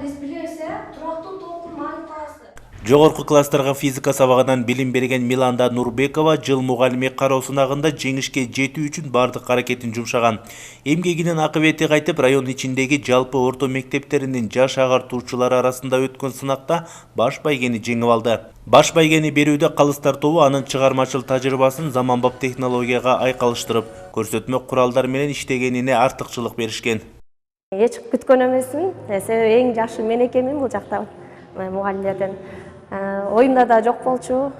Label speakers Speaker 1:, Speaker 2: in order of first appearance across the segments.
Speaker 1: республикасы турактуу толкун манипасы.
Speaker 2: Жогорку класстарга физика сабагынан билим берген Миланда Нурбекова жыл мугалими кароо сынагында жеңишке жетүү үчүн бардык аракетин жумшаган. Эмгегинин акыбети кайтып, район ичиндеги жалпы орто мектептеринин жаш агартуучулары арасында өткөн сынакта баш байгени жеңип алды. Баш байгени берүүдө калыстар тобу анын чыгармачыл тажрыйбасын заманбап технологияга айкалыштырып, көрсөтмө куралдар менен иштегенине артыкчылык беришкен.
Speaker 3: Эч күткөн эмесмин, себеби эң жакшы мен экенмин бул жакта мугалимдерден. Оюмда да жок болчу.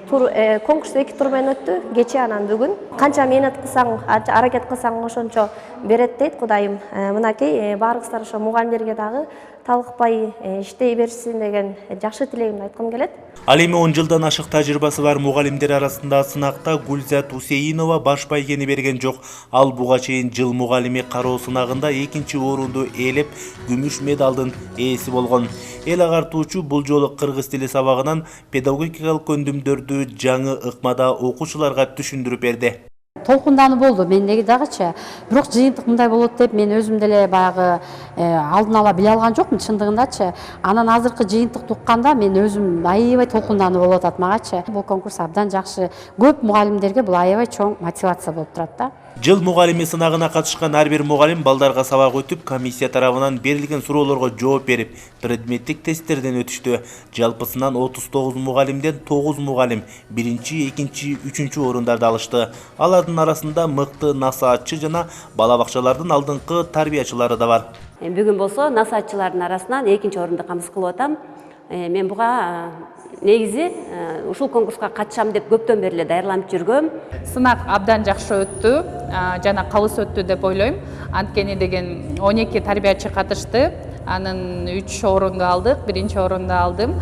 Speaker 3: Конкурс 2 тур менен өттү. Кече анан бүгүн. Канча менет кылсаң, аракет кылсаң ошончо берет дейт Кудайым. Мынакей баарыңыздар ошо мугалимдерге дагы талыкпай иштей берсин деген жакшы тилегимди айткым келет.
Speaker 2: Ал эми 10 жылдан ашык тажрыйбасы бар мугалимдер арасында сынакта Гүлзат Усейинова баш байгени берген жок. Ал буга чейин жыл мугалими кароо сынагында 2-чи орунду ээлеп, күмүш медалдын ээси болгон. Эл агартуучу бул жолу кыргыз тили сабагынан педагогикалык көндүмдөрдү жаңы ыкмада окуучуларга түшүндүрүп берди.
Speaker 4: Толкундануу болду мендеги дагычы. Бирок жыйынтык мындай болот деп мен өзүм деле баягы алдын ала биле алган жокмун чындыгындачы. Анан азыркы жыйынтыкты укканда мен өзүм аябай толкундануу болуп атат магачы. Бул конкурс абдан жакшы. Көп мугалимдерге бул аябай чоң мотивация болуп турат да.
Speaker 2: Жыл мугалими сынагына катышкан ар бир мугалим балдарга сабак өтүп, комиссия тарабынан берилген суроолорго жооп берип, предметтик тесттерден өтүштү. Жалпысынан 39 мугалимден 9 мугалим 1-чи, 2-чи, 3-чү орундарды алышты. Алардын арасында мыкты насаатчы жана бала бакчалардын алдыңкы тарбиячылары да бар.
Speaker 5: Бүгүн болсо насаатчылардын арасынан 2-чи орунду камсыз кылып атам. Мен буга негизи ушул конкурска катышам деп көптөн бери эле даярданып жүргөм.
Speaker 6: Сынак абдан жакшы өттү, жана калыс өттү деп ойлойм. Анткени деген 12 тарбиячы катышты. Анын 3 орунду алдык, 1-чи орунду алдым.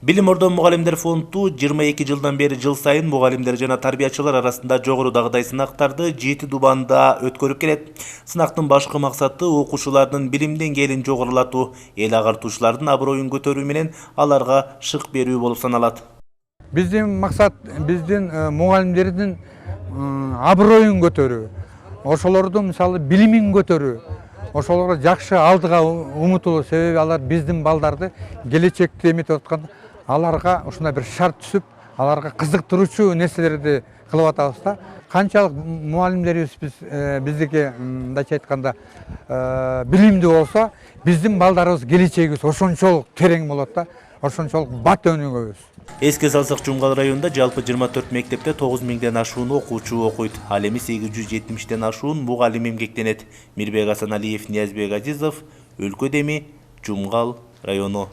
Speaker 2: Билим Ордон мугалимдер фонду 22 жылдан бери жыл сайын мугалимдер жана тарбиячылар арасында жогорудагыдай сынактарды 7 дубанда өткөрүп келет. Сынактын башкы максаты окуучулардын билим деңгээлин жогорулатуу, эл агартуучулардын аброюн көтөрүү менен аларга шык берүү болуп саналат.
Speaker 7: Биздин максат биздин мугалимдердин аброюн көтөрүү, ошолордун мисалы билимин көтөрүү, ошолорго жакшы алдыга умутулуу, себеби алар биздин балдарды келечекте эметип атканда аларга ушундай бир шарт түзүп, аларга кызыктыруучу нерселерди кылып атабыз да. Канчалык мугалимдерибиз биздики мындайча айтканда билимдүү болсо, биздин балдарыбыз келечегибиз ошончолук терең болот да, ошончолук бат өнүгөбүз.
Speaker 2: Эске салсак, Жумгал районунда жалпы 24 мектепте 9000ден ашуун окуучу окуйт. Ал эми 870ден ашуун мугалим эмгектенет. Мирбек Асаналиев, Ниязбек Азизов, Өлкө Деми, Жумгал району.